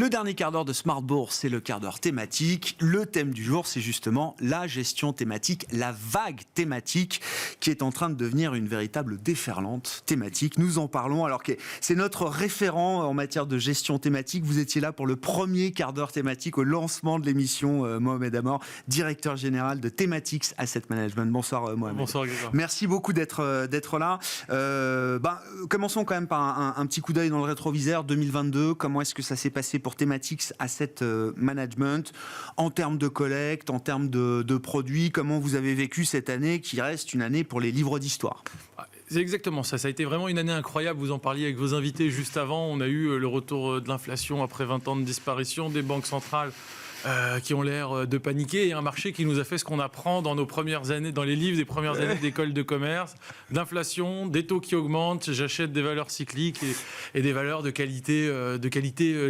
Le dernier quart d'heure de Smart Bourse, c'est le quart d'heure thématique. Le thème du jour, c'est justement la gestion thématique, la vague thématique qui est en train de devenir une véritable déferlante thématique. Nous en parlons alors que c'est notre référent en matière de gestion thématique. Vous étiez là pour le premier quart d'heure thématique au lancement de l'émission, Mohamed Amor, directeur général de Thematics Asset Management. Bonsoir Mohamed. Bonsoir Grégoire. Merci beaucoup d'être là. Commençons quand même par un petit coup d'œil dans le rétroviseur 2022. Comment est-ce que ça s'est passé pour Thematics Asset Management en termes de collecte, en termes de produits? Comment vous avez vécu cette année qui reste une année pour les livres d'histoire? C'est exactement ça. Ça a été vraiment une année incroyable. Vous en parliez avec vos invités juste avant. On a eu le retour de l'inflation après 20 ans de disparition, des banques centrales qui ont l'air de paniquer, et un marché qui nous a fait ce qu'on apprend dans nos premières années, dans les livres des premières années d'école de commerce: d'inflation, des taux qui augmentent, j'achète des valeurs cycliques et des valeurs de qualité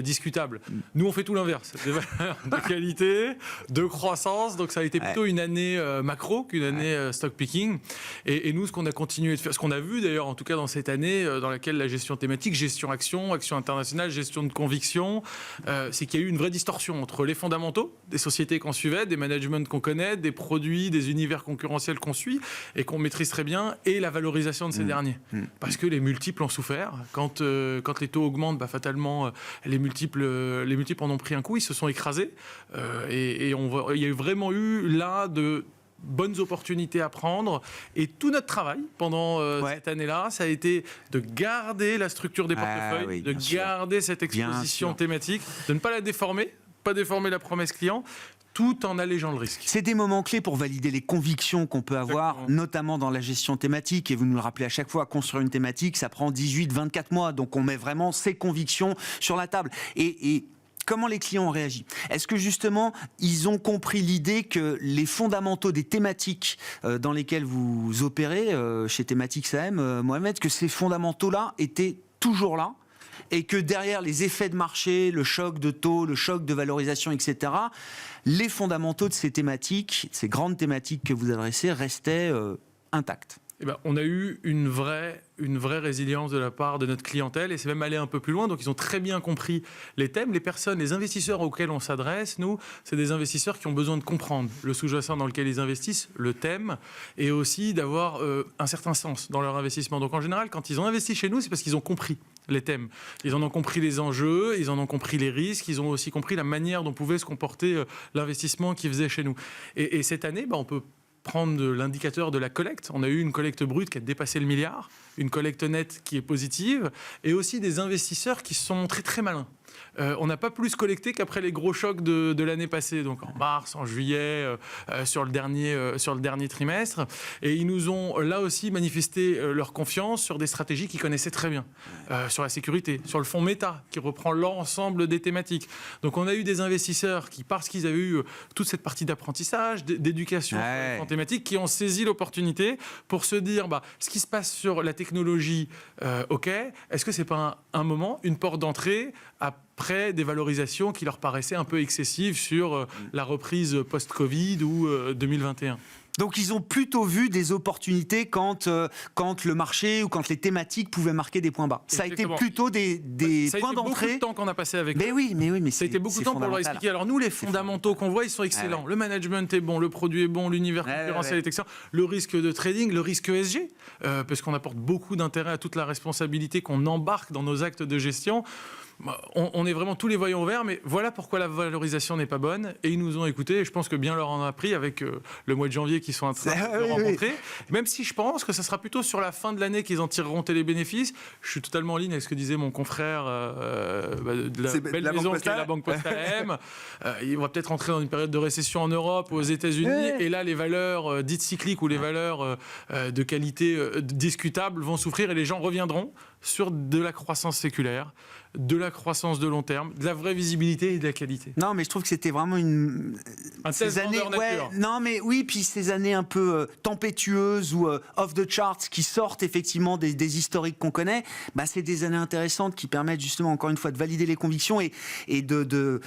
discutable. Nous, on fait tout l'inverse, des valeurs de qualité, de croissance. Donc ça a été plutôt une année macro qu'une année stock picking. Et nous, ce qu'on a continué de faire, ce qu'on a vu d'ailleurs, en tout cas dans cette année, dans laquelle la gestion thématique, gestion action, action internationale, gestion de conviction, c'est qu'il y a eu une vraie distorsion entre les fondamentaux des sociétés qu'on suivait, des managements qu'on connaît, des produits, des univers concurrentiels qu'on suit et qu'on maîtrise très bien, et la valorisation de ces derniers. Parce que les multiples ont souffert. Quand les taux augmentent, fatalement, les multiples en ont pris un coup, ils se sont écrasés. Il y a vraiment eu là de bonnes opportunités à prendre, et tout notre travail pendant cette année-là, ça a été de garder la structure des portefeuilles, de garder cette exposition thématique, de ne pas la déformer, pas déformer la promesse client, tout en allégeant le risque. C'est des moments clés pour valider les convictions qu'on peut avoir, notamment dans la gestion thématique, et vous nous le rappelez à chaque fois, construire une thématique, ça prend 18-24 mois, donc on met vraiment ses convictions sur la table. Et comment les clients ont réagi? Est-ce que justement, ils ont compris l'idée que les fondamentaux des thématiques dans lesquelles vous opérez, chez Thematics AM, Mohamed, que ces fondamentaux-là étaient toujours là, et que derrière les effets de marché, le choc de taux, le choc de valorisation, etc., les fondamentaux de ces thématiques, ces grandes thématiques que vous adressez, restaient intacts? On a eu une vraie résilience de la part de notre clientèle, et c'est même allé un peu plus loin. Donc ils ont très bien compris les thèmes. Les personnes, les investisseurs auxquels on s'adresse, nous, c'est des investisseurs qui ont besoin de comprendre le sous-jacent dans lequel ils investissent, le thème, et aussi d'avoir un certain sens dans leur investissement. Donc en général, quand ils ont investi chez nous, c'est parce qu'ils ont compris les thèmes. Ils en ont compris les enjeux, ils en ont compris les risques, ils ont aussi compris la manière dont pouvait se comporter l'investissement qu'ils faisaient chez nous. Et cette année, on peut prendre l'indicateur de la collecte. On a eu une collecte brute qui a dépassé le milliard, une collecte nette qui est positive, et aussi des investisseurs qui se sont montrés très malins. On n'a pas plus collecté qu'après les gros chocs de l'année passée, donc en mars, en juillet, sur le dernier trimestre. Et ils nous ont là aussi manifesté leur confiance sur des stratégies qu'ils connaissaient très bien, sur la sécurité, sur le fonds méta, qui reprend l'ensemble des thématiques. Donc on a eu des investisseurs qui, parce qu'ils avaient eu toute cette partie d'apprentissage, d'éducation sur les fonds thématiques, qui ont saisi l'opportunité pour se dire, ce qui se passe sur la technologie, est-ce que c'est pas un moment, une porte d'entrée après des valorisations qui leur paraissaient un peu excessives sur la reprise post-Covid ou 2021. Donc ils ont plutôt vu des opportunités quand le marché ou quand les thématiques pouvaient marquer des points bas. Ça a été plutôt des points d'entrée. Ça a été beaucoup de temps qu'on a passé avec eux. Mais ça a été beaucoup de temps pour leur expliquer. Alors nous, les fondamentaux qu'on voit, ils sont excellents. Le management est bon, le produit est bon, l'univers concurrentiel est excellent. Le risque de trading, le risque ESG, parce qu'on apporte beaucoup d'intérêt à toute la responsabilité qu'on embarque dans nos actes de gestion. On est vraiment tous les voyants ouverts, mais voilà pourquoi la valorisation n'est pas bonne, et ils nous ont écoutés, et je pense que bien leur en a pris avec le mois de janvier qu'ils sont en train de rencontrer, même si je pense que ça sera plutôt sur la fin de l'année qu'ils en tireront les bénéfices. Je suis totalement en ligne avec ce que disait mon confrère de la belle maison qui est la Banque Postale AM. On va peut-être entrer dans une période de récession en Europe, aux États-Unis, et là les valeurs dites cycliques ou les valeurs de qualité discutables vont souffrir, et les gens reviendront sur de la croissance séculaire, de la croissance de long terme, de la vraie visibilité et de la qualité. Non, mais je trouve que c'était vraiment ces années, non, mais oui, puis ces années un peu tempétueuses ou off the charts qui sortent effectivement des historiques qu'on connaît, c'est des années intéressantes qui permettent justement encore une fois de valider les convictions et de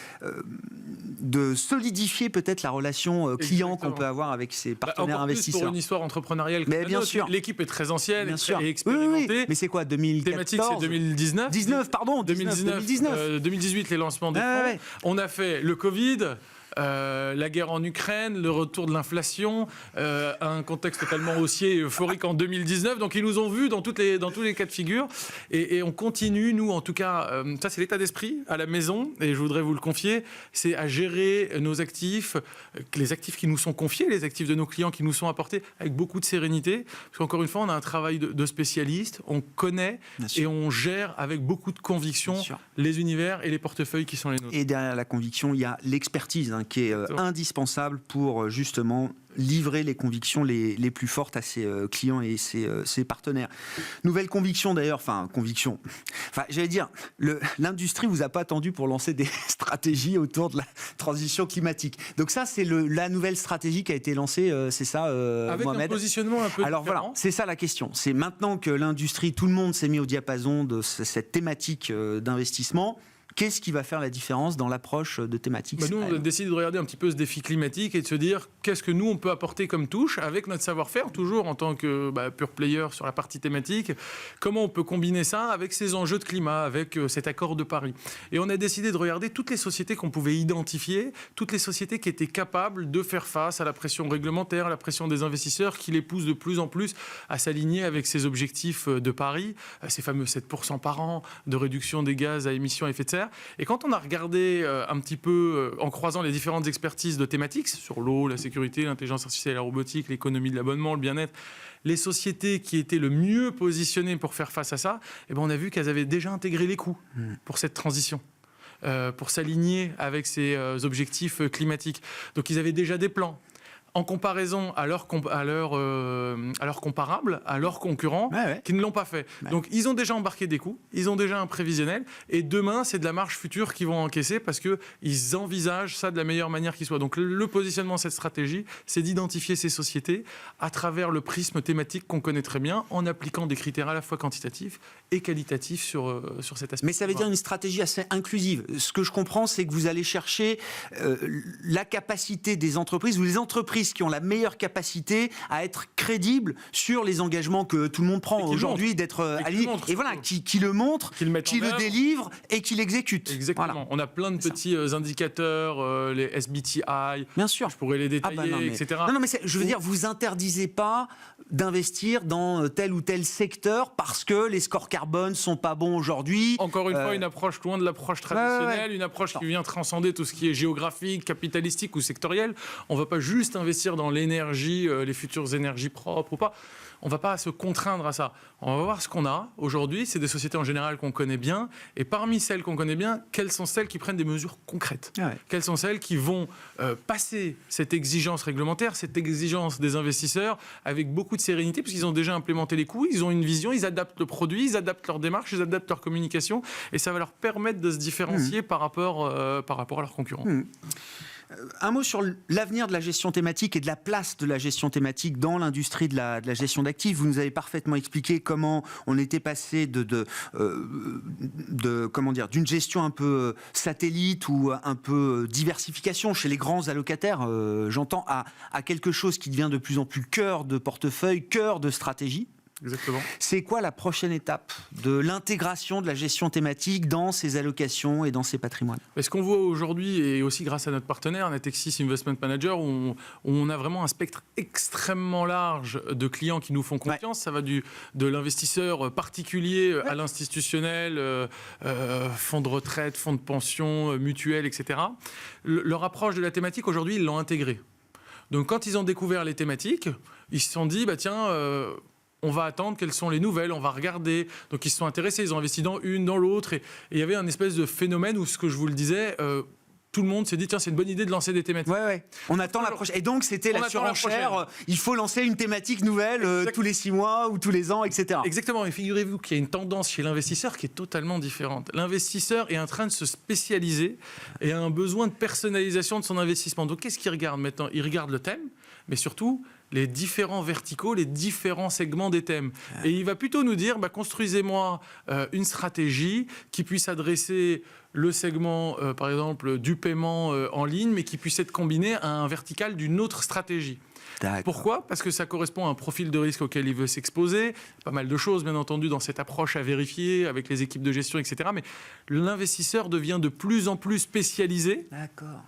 solidifier peut-être la relation client qu'on peut avoir avec ses partenaires investisseurs. Pour une histoire entrepreneuriale, mais bien sûr, l'équipe est très ancienne, bien sûr. et expérimentée. Oui. Mais c'est quoi, 2015 Thématique, c'est 2019. 2018, les lancements des fonds. Ouais. On a fait le Covid. La guerre en Ukraine, le retour de l'inflation, un contexte totalement haussier et euphorique en 2019. Donc ils nous ont vus dans tous les cas de figure. Et on continue, nous en tout cas, ça c'est l'état d'esprit à la maison, et je voudrais vous le confier, c'est à gérer nos actifs, les actifs qui nous sont confiés, les actifs de nos clients qui nous sont apportés avec beaucoup de sérénité. Parce qu'encore une fois, on a un travail de spécialiste, on connaît et on gère avec beaucoup de conviction les univers et les portefeuilles qui sont les nôtres. Et derrière la conviction, il y a l'expertise qui est indispensable pour justement livrer les convictions les plus fortes à ses clients et ses partenaires. Nouvelle conviction d'ailleurs, j'allais dire, l'industrie vous a pas attendu pour lancer des stratégies autour de la transition climatique. Donc ça, c'est la nouvelle stratégie qui a été lancée, c'est ça, avec Mohamed. un positionnement un peu Alors différent. voilà, c'est ça la question. C'est maintenant que l'industrie, tout le monde s'est mis au diapason de cette thématique d'investissement. Qu'est-ce qui va faire la différence dans l'approche de thématiques ? Nous, on a décidé de regarder un petit peu ce défi climatique et de se dire qu'est-ce que nous, on peut apporter comme touche avec notre savoir-faire, toujours en tant que pure player sur la partie thématique. Comment on peut combiner ça avec ces enjeux de climat, avec cet accord de Paris. Et on a décidé de regarder toutes les sociétés qu'on pouvait identifier, toutes les sociétés qui étaient capables de faire face à la pression réglementaire, à la pression des investisseurs, qui les poussent de plus en plus à s'aligner avec ces objectifs de Paris, ces fameux 7% par an de réduction des gaz à émissions à effet de serre. Et quand on a regardé un petit peu, en croisant les différentes expertises de thématiques, sur l'eau, la sécurité, l'intelligence artificielle, la robotique, l'économie de l'abonnement, le bien-être, les sociétés qui étaient le mieux positionnées pour faire face à ça, on a vu qu'elles avaient déjà intégré les coûts pour cette transition. Pour s'aligner avec ces objectifs climatiques. Donc ils avaient déjà des plans. En comparaison à leurs comparables, à leurs concurrents, qui ne l'ont pas fait. Donc, ils ont déjà embarqué des coûts, ils ont déjà un prévisionnel, et demain, c'est de la marge future qu'ils vont encaisser parce qu'ils envisagent ça de la meilleure manière qui soit. Donc, le positionnement de cette stratégie, c'est d'identifier ces sociétés à travers le prisme thématique qu'on connaît très bien, en appliquant des critères à la fois quantitatifs et qualitatifs sur cet aspect. Mais ça veut dire une stratégie assez inclusive. Ce que je comprends, c'est que vous allez chercher la capacité des entreprises, ou les entreprises qui ont la meilleure capacité à être crédibles sur les engagements que tout le monde prend aujourd'hui, d'être alliés. Et voilà, qui le montrent, qui le délivrent et qui l'exécutent. Exactement. Voilà. On a plein de petits indicateurs, les SBTI. Bien sûr. Je pourrais les détailler, etc. Non, mais je veux dire, vous interdisez pas d'investir dans tel ou tel secteur parce que les scores carbone sont pas bons aujourd'hui. Encore une fois, une approche loin de l'approche traditionnelle, une approche qui vient transcender tout ce qui est géographique, capitalistique ou sectoriel. On va pas juste investir dans l'énergie, les futures énergies propres ou pas. On ne va pas se contraindre à ça. On va voir ce qu'on a aujourd'hui. C'est des sociétés en général qu'on connaît bien. Et parmi celles qu'on connaît bien, quelles sont celles qui prennent des mesures concrètes ? Quelles sont celles qui vont passer cette exigence réglementaire, cette exigence des investisseurs avec beaucoup de sérénité, puisqu'ils ont déjà implémenté les coûts, ils ont une vision, ils adaptent le produit, ils adaptent leur démarche, ils adaptent leur communication. Et ça va leur permettre de se différencier par rapport à leurs concurrents. Un mot sur l'avenir de la gestion thématique et de la place de la gestion thématique dans l'industrie de la gestion d'actifs. Vous nous avez parfaitement expliqué comment on était passé d'une gestion un peu satellite ou un peu diversification chez les grands allocataires, j'entends, à quelque chose qui devient de plus en plus cœur de portefeuille, cœur de stratégie. Exactement. C'est quoi la prochaine étape de l'intégration de la gestion thématique dans ces allocations et dans ces patrimoines ? Ce qu'on voit aujourd'hui, et aussi grâce à notre partenaire, Natixis Investment Manager, où on a vraiment un spectre extrêmement large de clients qui nous font confiance. Ça va de l'investisseur particulier à l'institutionnel, fonds de retraite, fonds de pension, mutuelles, etc. Leur approche de la thématique, aujourd'hui, ils l'ont intégrée. Donc quand ils ont découvert les thématiques, ils se sont dit, on va attendre quelles sont les nouvelles, on va regarder. Donc ils se sont intéressés, ils ont investi dans une, dans l'autre. Et il y avait un espèce de phénomène où, ce que je vous le disais, tout le monde s'est dit, tiens, c'est une bonne idée de lancer des thématiques. On attend la prochaine. Et donc c'était la surenchère, il faut lancer une thématique nouvelle tous les 6 mois ou tous les ans, etc. Exactement. Et figurez-vous qu'il y a une tendance chez l'investisseur qui est totalement différente. L'investisseur est en train de se spécialiser et a un besoin de personnalisation de son investissement. Donc qu'est-ce qu'il regarde maintenant ? Il regarde le thème. mais surtout les différents verticaux, les différents segments des thèmes. Et il va plutôt nous dire, construisez-moi une stratégie qui puisse adresser le segment, par exemple, du paiement en ligne, mais qui puisse être combiné à un vertical d'une autre stratégie. Pourquoi ? Parce que ça correspond à un profil de risque auquel il veut s'exposer. Pas mal de choses, bien entendu, dans cette approche à vérifier avec les équipes de gestion, etc. Mais l'investisseur devient de plus en plus spécialisé,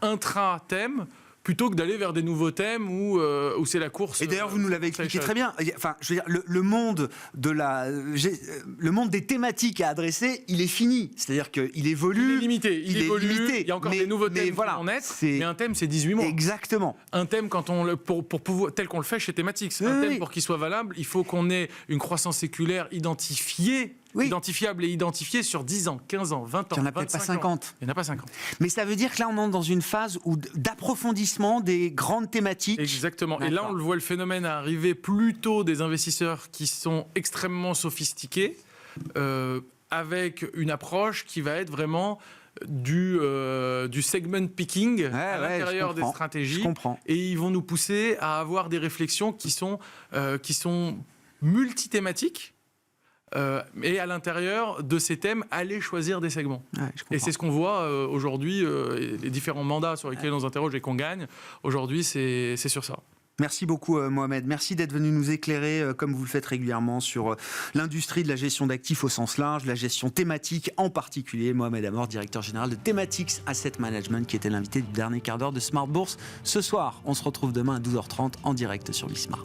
intra-thème, plutôt que d'aller vers des nouveaux thèmes où c'est la course. Et d'ailleurs, vous nous l'avez expliqué très bien. Enfin, je veux dire, le monde des thématiques à adresser, il est fini. C'est-à-dire qu'il évolue. Il est limité. Il évolue. Il y a encore des nouveaux thèmes qui vont naître. Mais un thème, c'est 18 mois. Exactement. Un thème, pour pouvoir, tel qu'on le fait chez Thématiques, un thème, pour qu'il soit valable, il faut qu'on ait une croissance séculaire identifiable et identifiée sur 10 ans, 15 ans, 20 ans, 25 ans. Il n'y en a peut-être pas 50. Il n'y en a pas 50. Mais ça veut dire que là, on entre dans une phase d'approfondissement des grandes thématiques. Exactement. Et là, on le voit, le phénomène arriver plutôt des investisseurs qui sont extrêmement sophistiqués, avec une approche qui va être vraiment du segment picking à l'intérieur des stratégies. Et ils vont nous pousser à avoir des réflexions qui sont multithématiques. Et à l'intérieur de ces thèmes, aller choisir des segments. Et c'est ce qu'on voit aujourd'hui, les différents mandats sur lesquels on s'interroge et qu'on gagne. Aujourd'hui, c'est sur ça. Merci beaucoup Mohamed, merci d'être venu nous éclairer comme vous le faites régulièrement sur l'industrie de la gestion d'actifs au sens large, la gestion thématique en particulier. Mohamed Amor, directeur général de Thematics Asset Management, qui était l'invité du dernier quart d'heure de Smart Bourse ce soir. On se retrouve demain à 12h30 en direct sur Bismart.